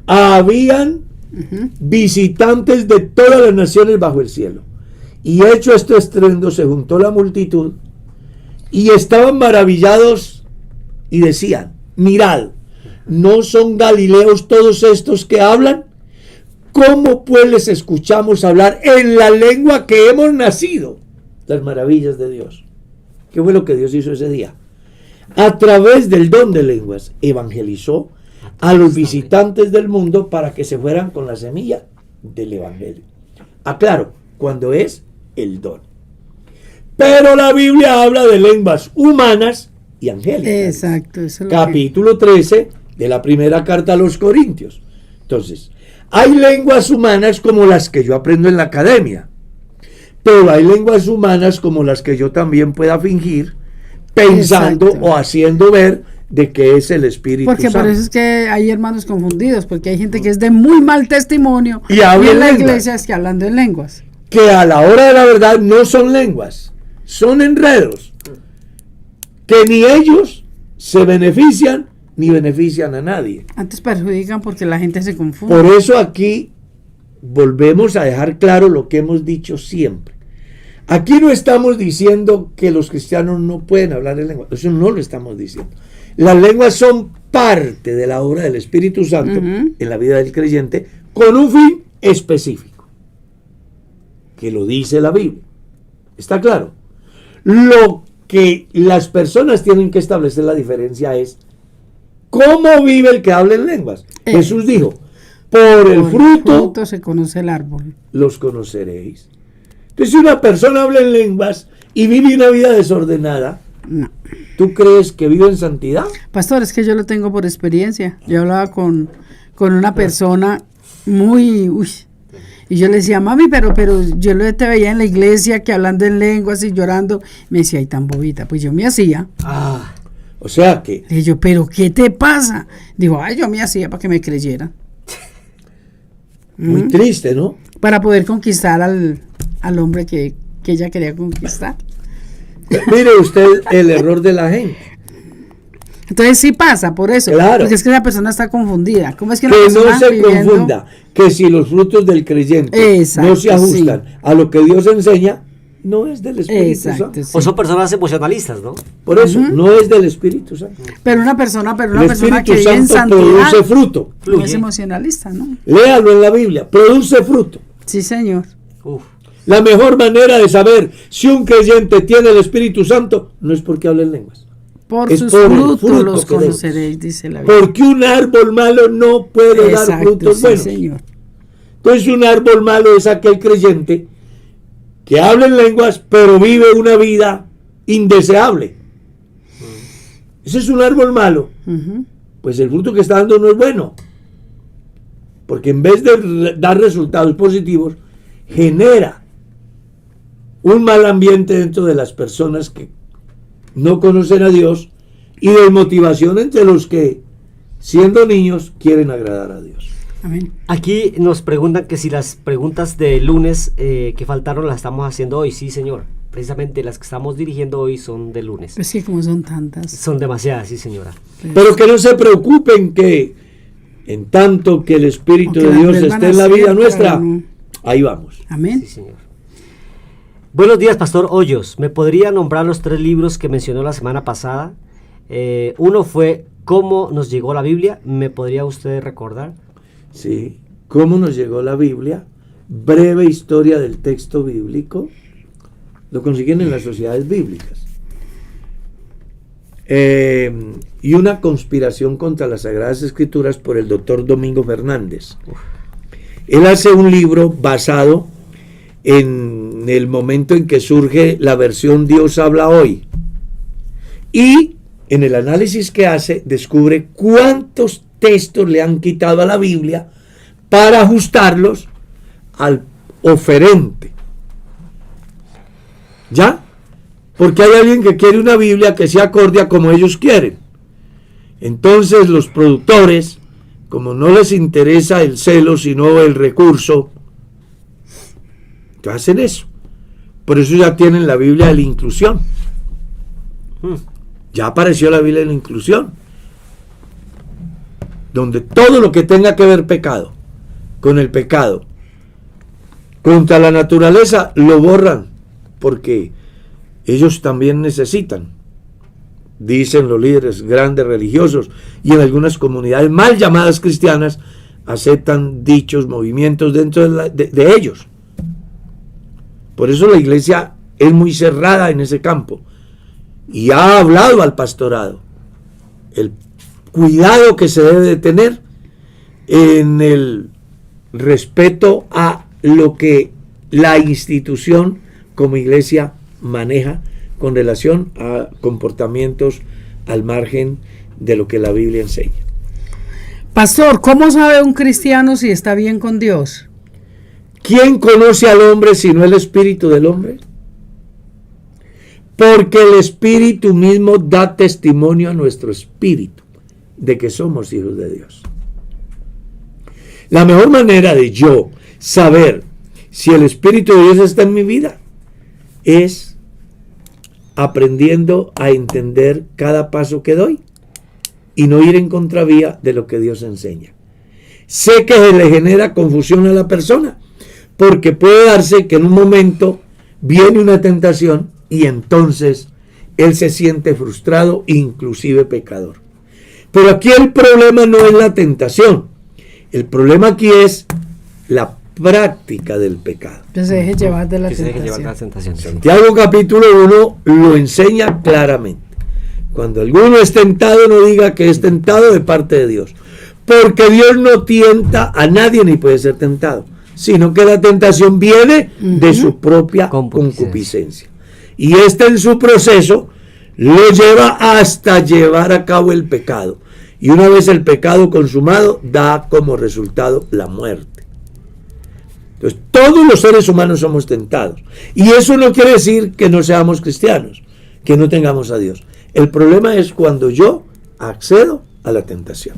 Speaker 2: Habían visitantes de todas las naciones bajo el cielo. Y hecho este estruendo, se juntó la multitud y estaban maravillados y decían, mirad, ¿no son galileos todos estos que hablan? ¿Cómo pues les escuchamos hablar en la lengua que hemos nacido? Las maravillas de Dios. ¿Qué fue lo que Dios hizo ese día? A través del don de lenguas evangelizó a los visitantes del mundo para que se fueran con la semilla del evangelio. Aclaro, cuando es el don. Pero la Biblia habla de lenguas humanas y angélicas.
Speaker 4: Exacto. Eso es
Speaker 2: capítulo 13 de la primera carta a los Corintios. Entonces, hay lenguas humanas como las que yo aprendo en la academia, pero hay lenguas humanas como las que yo también pueda fingir pensando o haciendo ver de que es el Espíritu
Speaker 4: Porque
Speaker 2: Santo.
Speaker 4: por eso es que hay hermanos confundidos, porque hay gente que es de muy mal testimonio
Speaker 2: Y habla
Speaker 4: en la
Speaker 2: en lenguas.
Speaker 4: iglesia es que hablando en lenguas.
Speaker 2: Que a la hora de la verdad no son lenguas, son enredos, que ni ellos se benefician ni benefician a nadie.
Speaker 4: Antes perjudican porque la gente se confunde.
Speaker 2: Por eso aquí volvemos a dejar claro lo que hemos dicho siempre. Aquí no estamos diciendo que los cristianos no pueden hablar en lengua, eso no lo estamos diciendo. Las lenguas son parte de la obra del Espíritu Santo en la vida del creyente con un fin específico, que lo dice la Biblia. ¿Está claro? Lo que las personas tienen que establecer la diferencia es cómo vive el que habla en lenguas. Jesús dijo, por el fruto
Speaker 4: se conoce el árbol.
Speaker 2: los conoceréis. Entonces, si una persona habla en lenguas y vive una vida desordenada,
Speaker 4: No.
Speaker 2: ¿tú crees que vive en santidad?
Speaker 4: Pastor, es que yo lo tengo por experiencia. Yo hablaba con una persona muy... y yo le decía, mami, pero yo te veía en la iglesia que hablando en lenguas y llorando. Me decía, ay, tan bobita. Pues yo me hacía.
Speaker 2: O sea que...
Speaker 4: Le dije yo, pero ¿qué te pasa? Digo, ay, yo me hacía para que me creyeran.
Speaker 2: Muy triste, ¿no?
Speaker 4: Para poder conquistar al hombre que ella quería conquistar.
Speaker 2: Mire usted el error de la gente.
Speaker 4: Entonces sí pasa por eso.
Speaker 2: Claro.
Speaker 4: Porque es que la persona está confundida. ¿Cómo es que una
Speaker 2: Que
Speaker 4: persona
Speaker 2: no se
Speaker 4: viviendo-
Speaker 2: confunda que si los frutos del creyente
Speaker 4: Exacto,
Speaker 2: no se ajustan
Speaker 4: sí.
Speaker 2: a lo que Dios enseña, no es del Espíritu
Speaker 4: Exacto,
Speaker 2: Santo.
Speaker 4: sí.
Speaker 3: O son personas emocionalistas, ¿no?
Speaker 2: Por eso, no es del Espíritu Santo.
Speaker 4: Pero una persona
Speaker 2: El
Speaker 4: que
Speaker 2: Espíritu
Speaker 4: vive en
Speaker 2: Santo
Speaker 4: santidad
Speaker 2: produce fruto.
Speaker 4: no
Speaker 3: Fluye.
Speaker 4: es emocionalista, ¿no?
Speaker 2: Léalo en la Biblia, produce fruto.
Speaker 4: Sí, señor.
Speaker 3: Uf.
Speaker 2: La mejor manera de saber si un creyente tiene el Espíritu Santo no es porque hable en lenguas.
Speaker 4: Por
Speaker 2: Es
Speaker 4: sus
Speaker 2: por el
Speaker 4: frutos
Speaker 2: fruto
Speaker 4: los
Speaker 2: que dé.
Speaker 4: conoceréis, dice la Biblia.
Speaker 2: Porque un árbol malo no puede dar
Speaker 4: Exacto,
Speaker 2: frutos
Speaker 4: sí,
Speaker 2: buenos.
Speaker 4: señor.
Speaker 2: Entonces un árbol malo es aquel creyente que habla en lenguas pero vive una vida indeseable. Ese es un árbol malo.
Speaker 4: Ujú.
Speaker 2: Pues el fruto que está dando no es bueno. Porque en vez de dar resultados positivos, genera un mal ambiente dentro de las personas que no conocen a Dios y desmotivación entre los que, siendo niños, quieren agradar a Dios.
Speaker 4: Amén.
Speaker 3: Aquí nos preguntan que si las preguntas de lunes que faltaron las estamos haciendo hoy. Sí, señor. Precisamente las que estamos dirigiendo hoy son de lunes.
Speaker 4: Pues que como son tantas.
Speaker 3: Son demasiadas, sí, señora.
Speaker 4: pues,
Speaker 2: Pero que no se preocupen que en tanto que el Espíritu
Speaker 4: o que
Speaker 2: de
Speaker 4: las
Speaker 2: Dios
Speaker 4: vuelvan
Speaker 2: esté
Speaker 4: a
Speaker 2: en la
Speaker 4: hacer,
Speaker 2: vida
Speaker 4: pero
Speaker 2: nuestra,
Speaker 4: no.
Speaker 2: ahí vamos.
Speaker 4: Amén.
Speaker 3: Sí, señor. Buenos días, Pastor Hoyos. ¿Me podría nombrar los 3 libros que mencionó la semana pasada? Uno fue ¿Cómo nos llegó la Biblia? ¿Me podría usted recordar?
Speaker 2: Sí. ¿Cómo nos llegó la Biblia? Breve historia del texto bíblico. Lo consiguen en las sociedades bíblicas. Y una conspiración contra las Sagradas Escrituras por el doctor Domingo Fernández. Él hace un libro basado en el momento en que surge la versión Dios habla hoy. Y en el análisis que hace, descubre cuántos textos le han quitado a la Biblia para ajustarlos al oferente. ¿Ya? Porque hay alguien que quiere una Biblia que sea acorde a como ellos quieren. Entonces los productores, como no les interesa el celo, sino el recurso, entonces hacen eso. Por eso ya tienen la Biblia de la inclusión. Ya apareció la Biblia de la inclusión, donde todo lo que tenga que ver pecado, con el pecado, contra la naturaleza, lo borran, porque ellos también necesitan, dicen los líderes grandes religiosos, y en algunas comunidades mal llamadas cristianas, aceptan dichos movimientos dentro de ellos. Por eso la iglesia es muy cerrada en ese campo, y ha hablado al pastorado el cuidado que se debe de tener en el respeto a lo que la institución como iglesia maneja con relación a comportamientos al margen de lo que la Biblia enseña.
Speaker 4: Pastor, ¿cómo sabe un cristiano si está bien con Dios?
Speaker 2: ¿Quién conoce al hombre sino el espíritu del hombre? Porque el Espíritu mismo da testimonio a nuestro espíritu de que somos hijos de Dios. La mejor manera de yo saber si el Espíritu de Dios está en mi vida es aprendiendo a entender cada paso que doy y no ir en contravía de lo que Dios enseña. Sé que se le genera confusión a la persona, porque puede darse que en un momento viene una tentación y entonces él se siente frustrado, inclusive pecador. Pero aquí el problema no es la tentación, el problema aquí es la práctica del pecado.
Speaker 4: Que se deje llevar de la
Speaker 3: Que se deje llevar
Speaker 4: tentación.
Speaker 3: de la tentación.
Speaker 2: Santiago capítulo 1 lo enseña claramente. Cuando alguno es tentado, no diga que es tentado de parte de Dios, porque Dios no tienta a nadie ni puede ser tentado, sino que la tentación viene de su propia concupiscencia. Y en su proceso lo lleva hasta llevar a cabo el pecado. Y una vez el pecado consumado, da como resultado la muerte. Entonces, todos los seres humanos somos tentados. Y eso no quiere decir que no seamos cristianos, que no tengamos a Dios. El problema es cuando yo accedo a la tentación.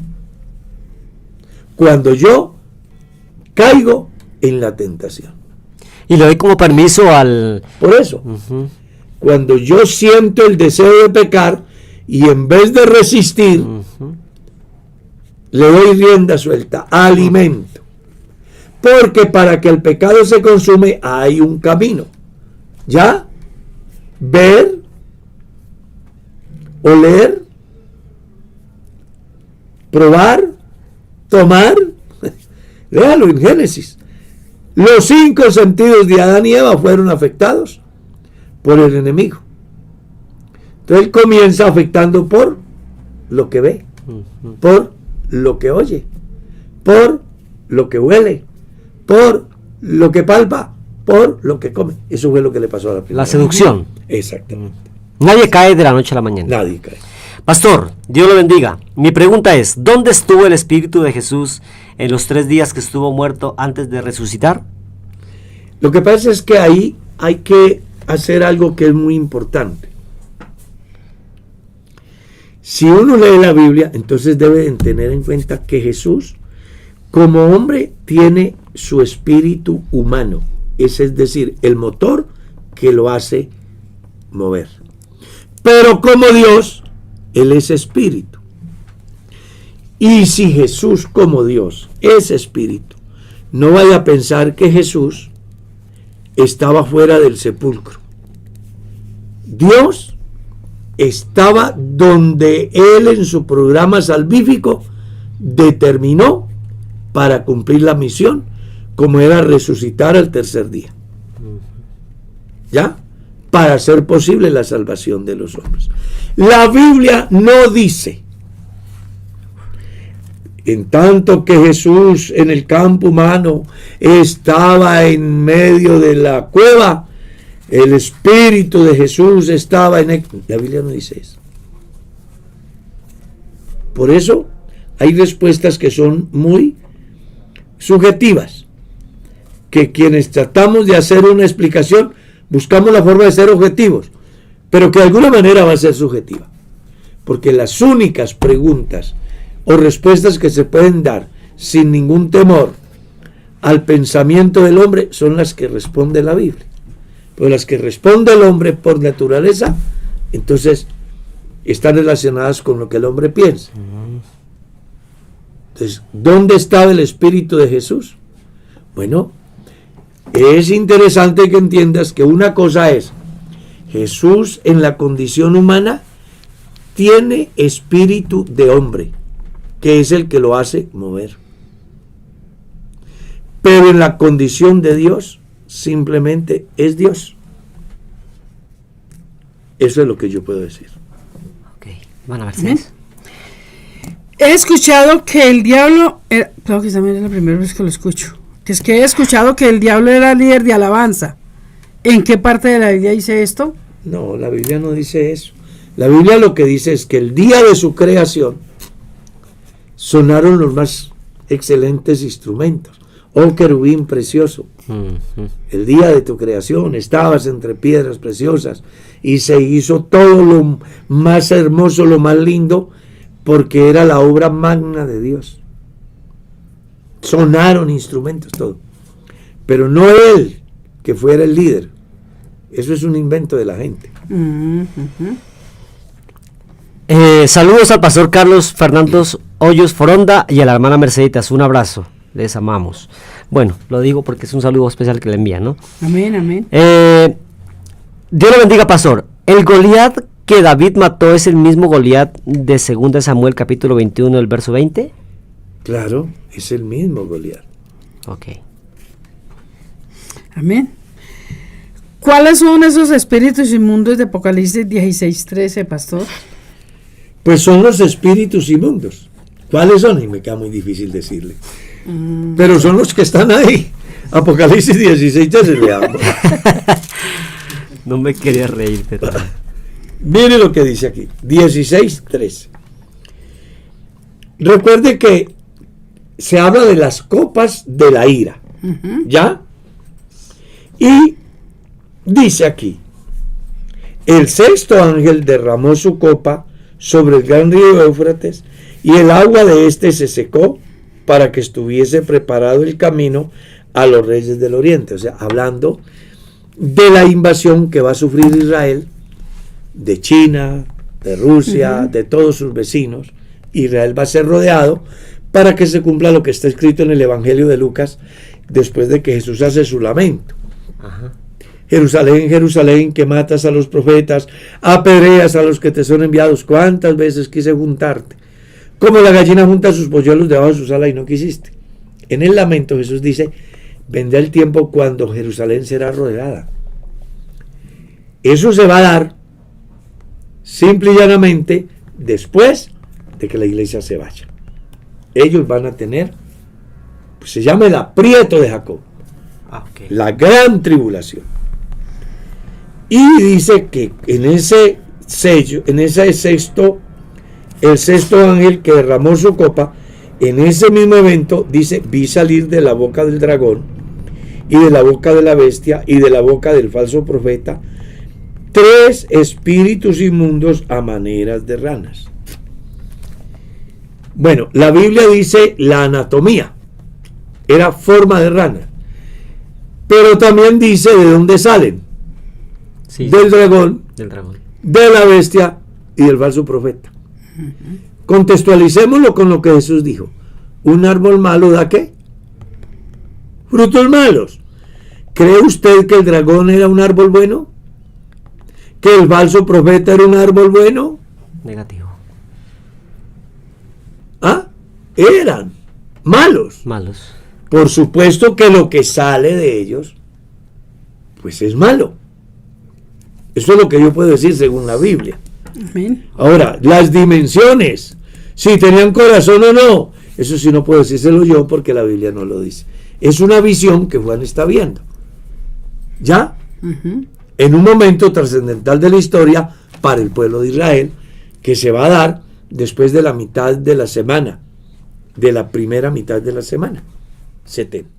Speaker 2: Cuando yo caigo en la tentación.
Speaker 3: Y le doy como permiso al...
Speaker 2: Por eso, cuando yo siento el deseo de pecar y en vez de resistir, le doy rienda suelta, alimento. Porque para que el pecado se consume hay un camino. ¿Ya? Ver, oler, probar, tomar. Léalo en Génesis. Los 5 sentidos de Adán y Eva fueron afectados por el enemigo. Entonces él comienza afectando por lo que ve, por lo que oye, por lo que huele, por lo que palpa, por lo que come. Eso fue lo que le pasó a la primera.
Speaker 3: La seducción.
Speaker 2: Exactamente.
Speaker 3: Nadie cae de la noche a la mañana.
Speaker 2: Nadie cae.
Speaker 3: Pastor, Dios lo bendiga. Mi pregunta es, ¿dónde estuvo el Espíritu de Jesús en los 3 días que estuvo muerto antes de resucitar?
Speaker 2: Lo que pasa es que ahí hay que hacer algo que es muy importante. Si uno lee la Biblia, entonces debe tener en cuenta que Jesús, como hombre, tiene su espíritu humano. Ese es decir, el motor que lo hace mover. Pero como Dios, Él es espíritu. Y si Jesús como Dios es espíritu, no vaya a pensar que Jesús estaba fuera del sepulcro. Dios estaba donde Él en su programa salvífico determinó para cumplir la misión, como era resucitar al tercer día. ¿Ya? Para hacer posible la salvación de los hombres. La Biblia no dice, en tanto que Jesús en el campo humano estaba en medio de la cueva, el Espíritu de Jesús estaba en él. La Biblia no dice eso. Por eso hay respuestas que son muy subjetivas, que quienes tratamos de hacer una explicación buscamos la forma de ser objetivos, pero que de alguna manera va a ser subjetiva, porque las únicas preguntas o respuestas que se pueden dar sin ningún temor al pensamiento del hombre son las que responde la Biblia. Pero las que responde el hombre por naturaleza, entonces están relacionadas con lo que el hombre piensa. Entonces, ¿dónde estaba el Espíritu de Jesús? Bueno, es interesante que entiendas que una cosa es, Jesús en la condición humana tiene espíritu de hombre, que es el que lo hace mover. Pero en la condición de Dios, simplemente es Dios. Eso es lo que yo puedo decir.
Speaker 3: Ok, van a ver.
Speaker 4: He escuchado que el diablo, creo que también es la primera vez que lo escucho, que es que he escuchado que el diablo era líder de alabanza. ¿En qué parte de la Biblia dice esto?
Speaker 2: No, la Biblia no dice eso. La Biblia lo que dice es que el día de su creación sonaron los más excelentes instrumentos. oh querubín precioso, el día de tu creación estabas entre piedras preciosas y se hizo todo lo más hermoso, lo más lindo, porque era la obra magna de Dios. Sonaron instrumentos, todo. Pero no él, que fuera el líder. Eso es un invento de la gente.
Speaker 3: Saludos al pastor Carlos Fernando Hoyos Foronda y a la hermana Merceditas. Un abrazo. Les amamos. Bueno, lo digo porque es un saludo especial que le envían, ¿no?
Speaker 4: Amén, amén.
Speaker 3: Dios le bendiga, pastor. ¿El Goliat que David mató es el mismo Goliat de 2 Samuel capítulo 21, el verso 20?
Speaker 2: Claro, es el mismo Goliat.
Speaker 3: Ok.
Speaker 4: Amén. ¿Cuáles son esos espíritus inmundos de Apocalipsis 16:13, pastor?
Speaker 2: Pues son los espíritus inmundos. ¿Cuáles son? Y me queda muy difícil decirle. Pero son los que están ahí. Apocalipsis 16:13 leamos.
Speaker 3: No me quería reír, pero...
Speaker 2: Mire lo que dice aquí, 16:13. Recuerde que se habla de las copas de la ira, ¿ya? Y dice aquí, el sexto ángel derramó su copa sobre el gran río Éufrates y el agua de éste se secó para que estuviese preparado el camino a los reyes del oriente. O sea, hablando de la invasión que va a sufrir Israel de China, de Rusia, de todos sus vecinos. Israel va a ser rodeado para que se cumpla lo que está escrito en el Evangelio de Lucas después de que Jesús hace su lamento. Jerusalén, Jerusalén, que matas a los profetas, apedreas a los que te son enviados. ¿Cuántas veces quise juntarte? Como la gallina junta sus polluelos debajo de su sala y no quisiste. En el lamento Jesús dice, vendrá el tiempo cuando Jerusalén será rodeada. Eso se va a dar simple y llanamente después de que la iglesia se vaya. Ellos van a tener, pues se llama el aprieto de Jacob, la gran tribulación. Y dice que en ese sello, en ese sexto, el sexto ángel que derramó su copa, en ese mismo evento dice, vi salir de la boca del dragón y de la boca de la bestia y de la boca del falso profeta 3 espíritus inmundos a maneras de ranas. Bueno, la Biblia dice la anatomía era forma de rana, pero también dice de dónde salen.
Speaker 3: Sí,
Speaker 2: del dragón, de la bestia y del falso profeta. Contextualicémoslo con lo que Jesús dijo. ¿Un árbol malo da qué? Frutos malos. ¿Cree usted que el dragón era un árbol bueno? ¿Que el falso profeta era un árbol bueno?
Speaker 3: Negativo.
Speaker 2: ¿Ah? Eran malos.
Speaker 3: Malos.
Speaker 2: Por supuesto que lo que sale de ellos, pues es malo. Eso es lo que yo puedo decir según la Biblia.
Speaker 4: Amén.
Speaker 2: Ahora, las dimensiones, si tenían corazón o no, eso sí no puedo decírselo yo porque la Biblia no lo dice. Es una visión que Juan está viendo. ¿Ya? En un momento trascendental de la historia para el pueblo de Israel, que se va a dar después de la mitad de la semana, de la primera mitad de la semana, 70.